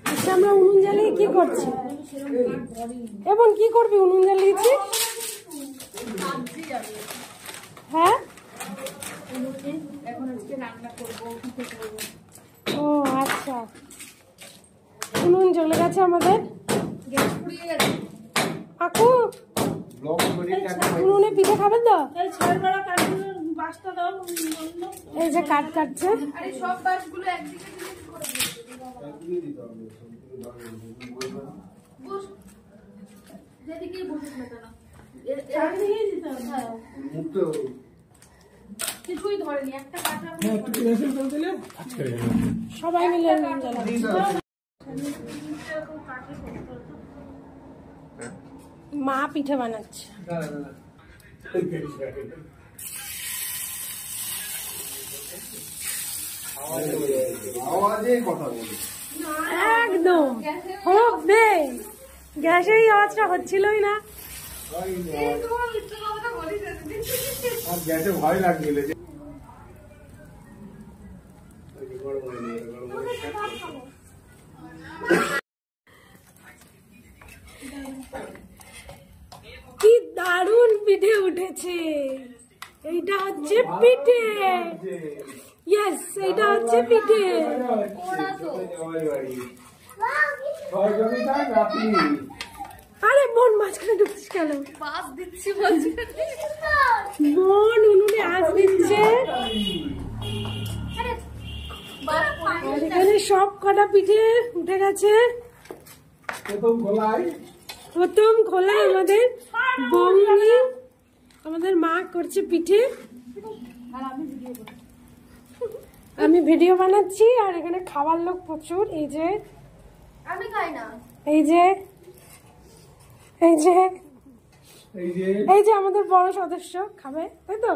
আচ্ছা, আমরা উনুন জ্বালিয়ে কি করছি? এবং কি করবি উনুন জ্বালিয়েছি? হ্যাঁ, ও আচ্ছা, উনুন জ্বলে গেছে আমাদের। কাকু উনুনে পিঠে খাবেন তো? এই যে কাঠ কাটছে। সবাই মিলে মা পিঠে বানাচ্ছে। একদম হবে, গ্যাসের এই আওয়াজটা হচ্ছিলই না। ভয় লাগছিল। কি দারুণ পিঠে উঠেছে। এইটা হচ্ছে পিঠে। ইয়েস, এইটা হচ্ছে পিঠে। আরে বোন মাঝখানে ঢুকছিস কেন? বোন উনুনে আঁচ দিচ্ছে। এখানে সব কটা পিঠে উঠে গেছে। প্রথম খোলায় আমাদের বৌনি, আমাদের মা করছে পিঠে। আমি ভিডিও বানাচ্ছি আর এখানে খাবার লোক প্রচুর। এই যে আমি খাই না, এই যে এই যে এই যে আমাদের বড় সদস্য খাবে, তাই তো?